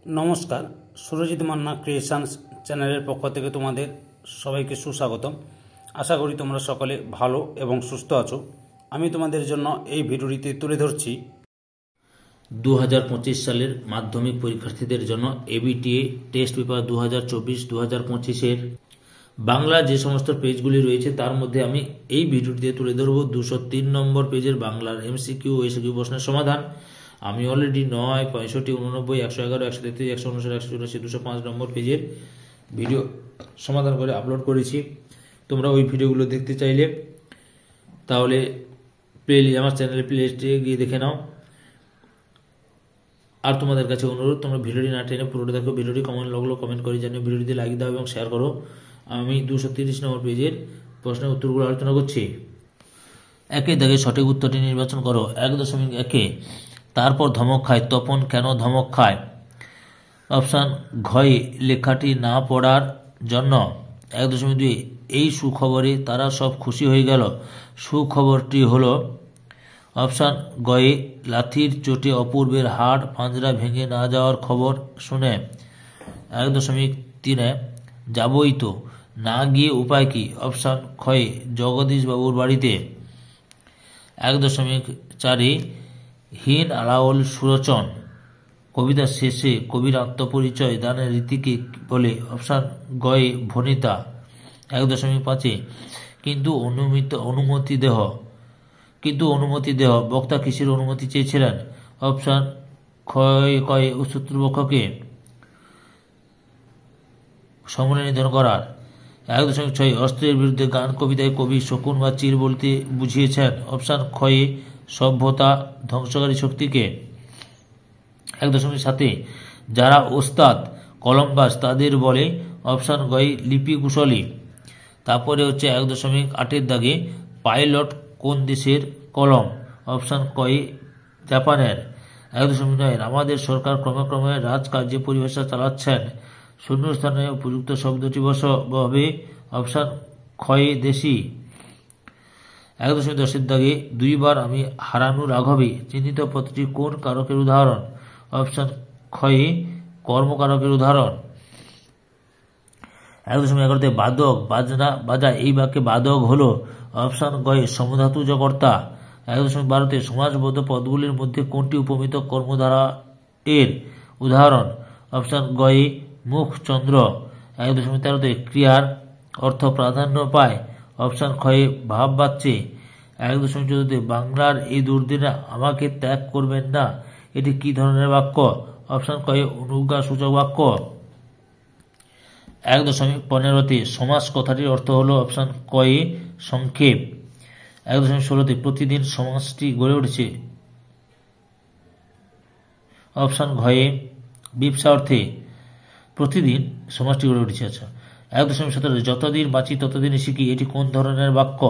নমস্কার, সুরজিৎ মান্না ক্রিয়েশনস চ্যানেলের পক্ষ থেকে তোমাদের সবাইকে সুস্বাগতম। আশা করি তোমরা সকলে ভালো এবং সুস্থ আছো। আমি তোমাদের জন্য এই ভিডিওটিতে তুলে ধরছি 2025 সালের মাধ্যমিক পরীক্ষার্থীদের জন্য এবিটিএ টেস্ট পেপার 2024-2025-এর বাংলা যে সমস্ত পেজগুলি রয়েছে তার মধ্যে আমি এই ভিডিওটিতে তুলে ধরব 203 নম্বর পেজের বাংলার এমসিকিউ ও এসকিউ প্রশ্নের সমাধান। আমি অলরেডি 9, 65, 89, 111, 133, 159, 184, 205 নম্বর পেজের ভিডিও সমাধান করে আপলোড করেছি। তোমরা ওই ভিডিওগুলো দেখতে চাইলে তাহলে আমার চ্যানেলের প্লেলিস্টে গিয়ে দেখে নাও। আর তোমাদের কাছে অনুরোধ, তোমরা ভিডিওটি না টেনে পুরোটা দেখো। ভিডিওটি কমেন্ট লাগলো কমেন্ট করে জানিও, ভিডিওটিতে লাইক দাও এবং শেয়ার করো। আমি 230 নম্বর পেজের প্রশ্নের উত্তরগুলো আলোচনা করছি। একে দাগে সঠিক উত্তরটি নির্বাচন করো। 1.1 তারপর ধমক খায়, তপন কেন ধমক খায়? অপশান ঘয়ে লেখাটি না পড়ার জন্য। 1.2 এই সুখবরে তারা সব খুশি হয়ে গেল। সুখবরটি হলো অপশান গয়ে লাথির চোটে অপূর্বের হাড় পাঁজরা ভেঙে না যাওয়ার খবর শুনে। 1.3 যাবই তো, না গিয়ে উপায় কি? অপশান ক্ষয়ে জগদীশ বাবুর বাড়িতে। 1.4 হীন আলাওল সুরচন কবিতার শেষে কবির আত্মপরিচয় দানের রীতিকে বলে। অপশান গয়ে ভনিতা। 1.5 কিন্তু অনুমতি দেহ বক্তা কিসের অনুমতি চেয়েছিলেন? অপশান কয়ে শত্রুপক্ষকে সমরে নিধন করার। 1.6 অস্ত্রের বিরুদ্ধে গান কবিতায় কবি শকুন বা চির বলতে বুঝিয়েছেন। অপশান ক্ষয়ে সভ্যতা ধ্বংসকারী শক্তিকে। 1.7 যারা ওস্তাদ কলমবাজ তাদের বলে। অপশান গয়ে লিপি কুশলী। তারপরে হচ্ছে 1.8 দাগে পাইলট কোন দেশের কলম? অপশান কয়ে জাপানের। 1.9 আমাদের সরকার ক্রমে ক্রমে রাজকার্যে পরিভাষা চালাচ্ছেন। শূন্যস্থানে উপযুক্ত শব্দটি বসবে। অপশান ক্ষয়ে দেশি। 1.10 দাগে দুইবার আমি হারানু রাঘবে চিহ্নিত পদটি কোন কারকের উদাহরণ? অপশান ক্ষয়ে কর্মকারকের উদাহরণ। 1.11 বাদক বাজনা বাজা এই বাক্যে বাদক হলো। অপশান গয়ে সমধাতুজ কর্তা। 1.12 সমাজবদ্ধ পদগুলির মধ্যে কোনটি উপমিত কর্মধারা এর উদাহরণ? অপশান গয়ে মুখ চন্দ্র। 1.13 ক্রিয়ার অর্থ প্রাধান্য পায়। অপশান ক্ষয়ে ভাব বাচ্চে। 1.14 বাংলার এই দুর্দিনে আমাকে ত্যাগ করবেন না এটি কি ধরনের বাক্য? অপশান ক্ষয়ে অনুজ্ঞা সূচক বাক্য। 1.15 সমাস কথাটির অর্থ হলো। অপশান কয়ে সংক্ষেপ। 1.16 প্রতিদিন সমাসটি গড়ে উঠেছে। অপশান ঘয়ে বিপসা অর্থে প্রতিদিন সমাসটি গড়ে উঠেছে। আচ্ছা 1.17 যতদিন বাঁচি ততদিন শিখি এটি কোন ধরনের বাক্য?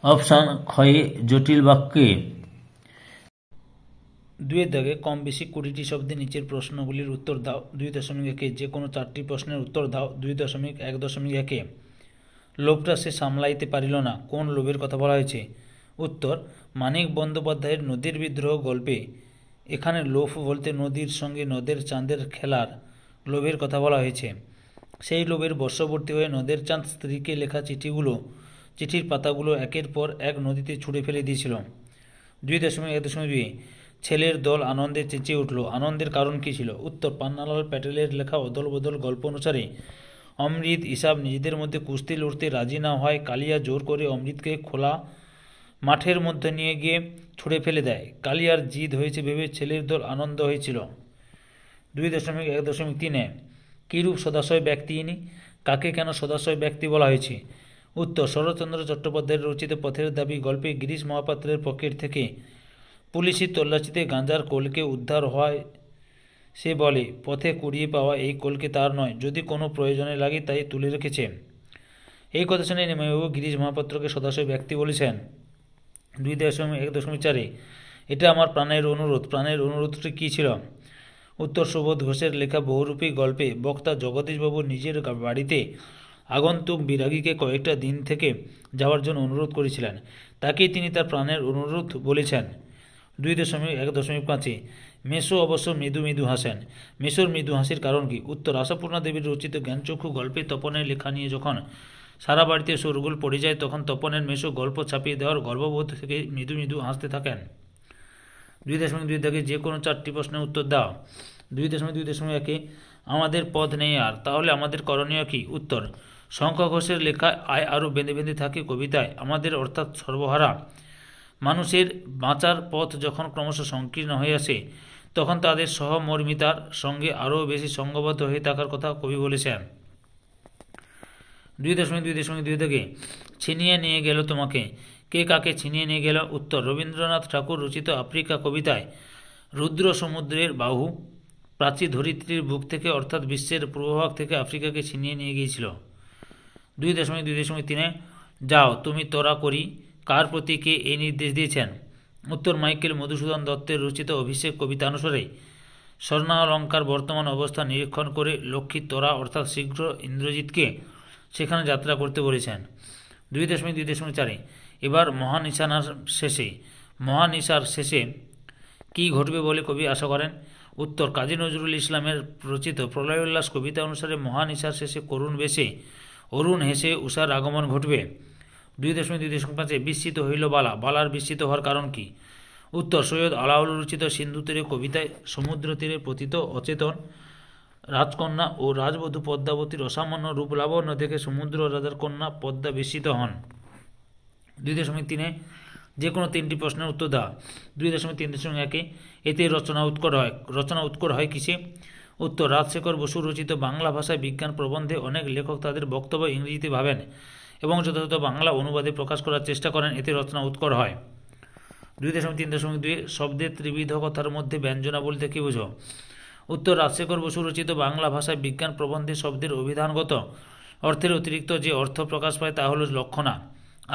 অপশান ক্ষয়ে জটিল বাক্যে। 2 দাগে কম বেশি 20টি শব্দে নিচের প্রশ্নগুলির উত্তর দাও। 2.1 যে কোনো 4টি প্রশ্নের উত্তর দাও। 2.1 লোভটা সে সামলাইতে পারিল না কোন লোভের কথা বলা হয়েছে? উত্তর মানিক বন্দ্যোপাধ্যায়ের নদীর বিদ্রোহ গল্পে এখানে লোভ বলতে নদীর সঙ্গে নদের চাঁদের খেলার লোভের কথা বলা হয়েছে। সেই লোভের বশবর্তী হয়ে নদের চাঁদ স্ত্রীকে লেখা চিঠির পাতাগুলো একের পর এক নদীতে ছুঁড়ে ফেলে দিয়েছিল। 2.1 ছেলের দল আনন্দে চেঁচিয়ে উঠল, আনন্দের কারণ কী ছিল? উত্তর পান্নালাল প্যাটেলের লেখা অদল বদল গল্প অনুসারে অমৃত ইসাব নিজেদের মধ্যে কুস্তি লড়তে রাজি না হয় কালিয়া জোর করে অমৃতকে খোলা মাঠের মধ্যে নিয়ে গিয়ে ছুঁড়ে ফেলে দেয়। কালিয়ার জিদ হয়েছে ভেবে ছেলের দল আনন্দ হয়েছিল। 2.1.3 কিরূপ সদাশয় ব্যক্তি ইনি? কাকে কেন সদাশয় ব্যক্তি বলা হয়েছে? উত্তর শরৎচন্দ্র চট্টোপাধ্যায়ের রচিত পথের দাবি গল্পে গিরিশ মহাপাত্রের পকেট থেকে পুলিশি তল্লাচিতে গাঁজার কলকে উদ্ধার হয়। সে বলে পথে কুড়িয়ে পাওয়া এই কলকে তার নয়, যদি কোনো প্রয়োজনে লাগে তাই তুলে রেখেছে। এই কথা শুনে নেমেবাবু গিরিশ মহাপাত্রকে সদাশয় ব্যক্তি বলেছেন। 2.1.4 এটা আমার প্রাণের অনুরোধ। প্রাণের অনুরোধটি কী ছিল? উত্তর সুবোধ ঘোষের লেখা বহুরূপী গল্পে বক্তা জগদীশবাবুর নিজের বাড়িতে আগন্তুক বিরাগীকে কয়েকটা দিন থেকে যাওয়ার জন্য অনুরোধ করেছিলেন, তাকেই তিনি তার প্রাণের অনুরোধ বলেছেন। 2.1.5 মেসো অবশ্য মৃদু মৃদু হাসেন। মেসোর মৃদু হাসির কারণ কি? উত্তর, আশাপূর্ণা দেবীর রচিত জ্ঞানচক্ষু গল্পে তপনের লেখা নিয়ে যখন সারা বাড়িতে শোরগোল পড়ে যায়, তখন তপনের মেসো গল্প ছাপিয়ে দেওয়ার গর্ববোধ থেকে মৃদু মৃদু হাসতে থাকেন। 2.2 থেকে যে কোনো 4টি প্রশ্নের উত্তর দাও। 2.2.1 আমাদের পথ নেই আর, তাহলে আমাদের করণীয় কি? উত্তর, শঙ্খ ঘোষের লেখা আয় আরও বেঁধে বেঁধে থাকে কবিতায় আমাদের অর্থাৎ সর্বহারা মানুষের বাঁচার পথ যখন ক্রমশ সংকীর্ণ হয়ে আসে, তখন তাদের সহমর্মিতার সঙ্গে আরও বেশি সঙ্গবদ্ধ হয়ে থাকার কথা কবি বলেছেন। 2.2.2 থেকে ছিনিয়ে নিয়ে গেল তোমাকে, কে কাকে ছিনিয়ে নিয়ে গেল? উত্তর, রবীন্দ্রনাথ ঠাকুর রচিত আফ্রিকা কবিতায় রুদ্র সমুদ্রের বাহু প্রাচী ধরিত্রীর বুক থেকে অর্থাৎ বিশ্বের পূর্বভাগ থেকে আফ্রিকাকে ছিনিয়ে নিয়ে গিয়েছিল। 2.2.3 যাও তুমি তোরা করি কার প্রতি কে এই নির্দেশ দিয়েছেন? উত্তর, মাইকেল মধুসূদন দত্তের রচিত অভিষেক কবিতানুসারে স্বর্ণালঙ্কার বর্তমান অবস্থা নিরীক্ষণ করে লক্ষ্মী তোরা অর্থাৎ শীঘ্র ইন্দ্রজিৎকে সেখানে যাত্রা করতে বলেছেন। 2.2.4 এবার মহানিশার শেষে কি ঘটবে বলে কবি আশা করেন? উত্তর, কাজী নজরুল ইসলামের রচিত প্রলয় উল্লাস কবিতা অনুসারে মহানিশার শেষে করুণ বেশে অরুণ হেসে উষার আগমন ঘটবে। 2.2.5 বিস্মিত হইল বালা, বালার বিস্মিত হওয়ার কারণ কি? উত্তর, সৈয়দ আলাউল রচিত সিন্ধু তীরে কবিতায় সমুদ্র তীরে পতিত অচেতন রাজকন্যা ও রাজবধূ পদ্মাবতীর অসামান্য রূপ লাবণ্য দেখে সমুদ্র রাজার কন্যা পদ্মা বিস্মিত হন। 2.3 যে কোনো 3টি প্রশ্নের উত্তর দাও। 2.3.1 এতে রচনা উৎকট হয় কিসে? উত্তর, রাজশেখর বসু রচিত বাংলা ভাষায় বিজ্ঞান প্রবন্ধে অনেক লেখক তাদের বক্তব্য ইংরেজিতে ভাবেন এবং যথাযথ বাংলা অনুবাদে প্রকাশ করার চেষ্টা করেন, এতে রচনা উৎকট হয়। 2.3.2 শব্দের ত্রিবিধ কথার মধ্যে ব্যঞ্জনা বলতে কী বোঝো? উত্তর, রাজশেখর বসু রচিত বাংলা ভাষায় বিজ্ঞান প্রবন্ধে শব্দের অভিধানগত অর্থের অতিরিক্ত যে অর্থ প্রকাশ পায় তা হল লক্ষণা,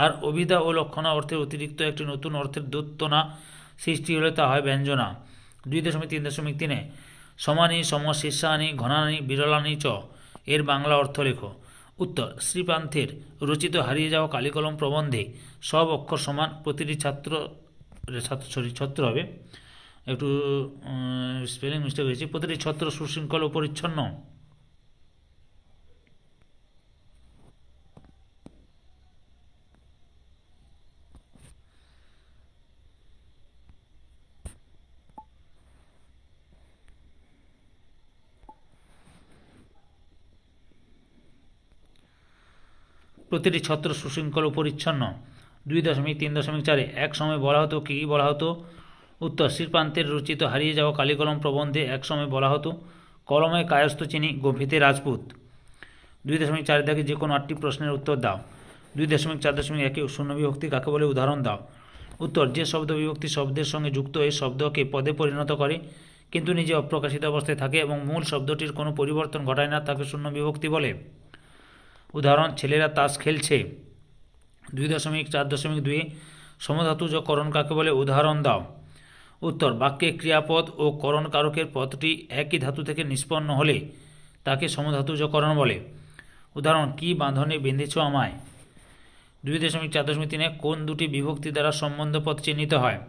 আর অভিধা ও লক্ষণা অর্থের অতিরিক্ত একটি নতুন অর্থের দ্যোতনা সৃষ্টি হলে তা হয় ব্যঞ্জনা। 2.3.3 সমানি সম শীর্ষানি ঘনানি বিরলানি চ এর বাংলা অর্থ লেখো। উত্তর, শ্রীপান্থের রচিত হারিয়ে যাওয়া কালিকলম প্রবন্ধে সব অক্ষর সমান, প্রতিটি ছত্র হবে, একটু স্পেলিং মিস্টেক হয়েছে, প্রতিটি ছত্র সুশৃঙ্খল ও পরিচ্ছন্ন। প্রতিটি ছত্র সুশৃঙ্খল ও পরিচ্ছন্ন। 2.3.4 এক সময় বলা হতো কি বলা হতো? উত্তর, শ্রীপান্তের রচিত হারিয়ে যাওয়া কালিকলম প্রবন্ধে এক সময় বলা হতো কলমে কায়স্থ চিনি গভীতে রাজপুত। 2.4 থেকে যে কোনো 8টি প্রশ্নের উত্তর দাও। 2.4.1 শূন্য বিভক্তি কাকে বলে? উদাহরণ দাও। উত্তর, যে শব্দ বিভক্তি শব্দের সঙ্গে যুক্ত এই শব্দকে পদে পরিণত করে কিন্তু নিজে অপ্রকাশিত অবস্থায় থাকে এবং মূল শব্দটির কোনো পরিবর্তন ঘটায় না, তাকে শূন্য বিভক্তি বলে। উদাহরণ, ছেলেরা তাস খেলছে। 2.4.2 সমধাতুজকরণ কাকে বলে? উদাহরণ দাও। উত্তর, বাক্যে ক্রিয়াপদ ও করণ কারকের পদটি একই ধাতু থেকে নিষ্পন্ন হলে তাকে সমধাতুজকরণ বলে। উদাহরণ, কি বাঁধনে বেঁধেছ আমায়। 2.4.3 কোন দুটি বিভক্তি দ্বারা সম্বন্ধপদ চিহ্নিত হয়?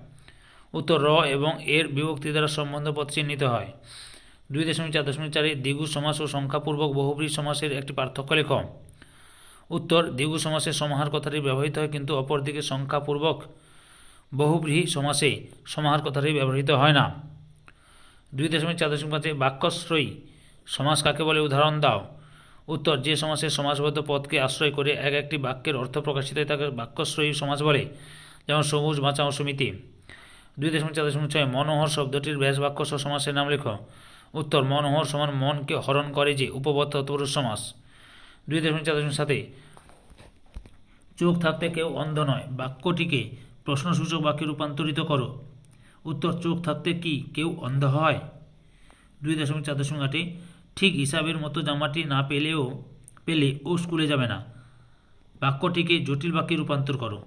উত্তর, র এবং এর বিভক্তি দ্বারা সম্বন্ধপদ চিহ্নিত হয়। 2.4.4 দ্বিগু সমাস ও সংখ্যাপূর্বক বহুব্রীহি সমাসের একটি পার্থক্য লেখ। উত্তর, দ্বিগু সমাসে সমাহার কথাটি ব্যবহৃত হয় কিন্তু অপরদিকে সংখ্যাপূর্বক বহুব্রীহি সমাসে সমাহার কথাটি ব্যবহৃত হয় না। 2.4.5 বাক্যাশ্রয়ী সমাস কাকে বলে? উদাহরণ দাও। উত্তর, যে সমাসের সমাসবদ্ধ পদকে আশ্রয় করে এক একটি বাক্যের অর্থ প্রকাশিত হয় তাকে বাক্যাশ্রয়ী সমাস বলে, যেমন সবুজ, বাঁচা ও সমিতি। 2.4.6 মনোহর শব্দটির ব্যাস বাক্য সমাসের নাম লেখ। উত্তর, মনোহর সমান মনকে হরণ করে যে উপপদ তৎপুরুষ সমাস। 2.4.7 চোখ থাকতে কেউ অন্ধ নয় বাক্যটিকে প্রশ্নসূচক বাক্যে রূপান্তরিত করো। উত্তর, চোখ থাকতে কি কেউ অন্ধ হয়? 2.4.8 ঠিক হিসাবের মতো জামাটি না পেলে ও স্কুলে যাবে না বাক্যটিকে জটিল বাক্যে রূপান্তর করো।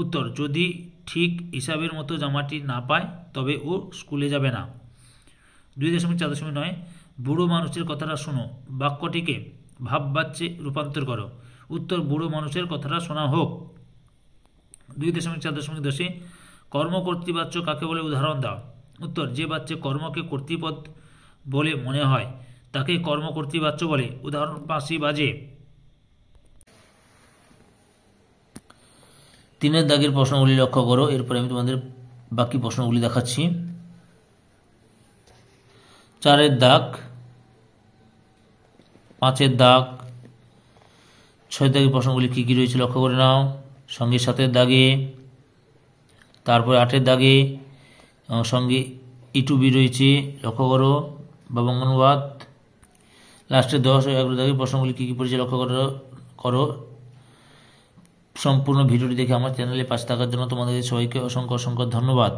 উত্তর, যদি ঠিক হিসাবের মতো জামাটি না পায় তবে ও স্কুলে যাবে না। 2.4.9 বুড়ো মানুষের কথাটা শোনো বাক্যটিকে ভাববাচ্যে রূপান্তর করো। উত্তর, বুড়ো মানুষের কথাটা শোনা হোক। 2.4.10 কর্মকর্তৃবাচ্য কাকে বলে উদাহরণ দাও। উত্তর, যে বাচ্চে কর্মকে কর্তৃপদ বলে মনে হয় তাকে কর্মকর্তৃবাচ্য বলে। উদাহরণ, বাঁশি বাজে। 3 দাগের প্রশ্নগুলি লক্ষ্য করো। এরপরে আমি তোমাদের বাকি প্রশ্নগুলি দেখাচ্ছি। 4 দাগ, 5 দাগ, 6 দাগের প্রশ্নগুলি কী কী রয়েছে লক্ষ্য করে নাও। সঙ্গে 7 দাগে, তারপরে 8 দাগে সঙ্গে E2B রয়েছে লক্ষ্য করো বা বঙ্গানুবাদ। লাস্টে 10 ও 11 দাগের প্রশ্নগুলি কী কী পড়েছে লক্ষ্য করো। সম্পূর্ণ ভিডিওটি দেখে আমার চ্যানেলে পাশে থাকার জন্য তোমাদের সবাইকে অসংখ্য অসংখ্য ধন্যবাদ।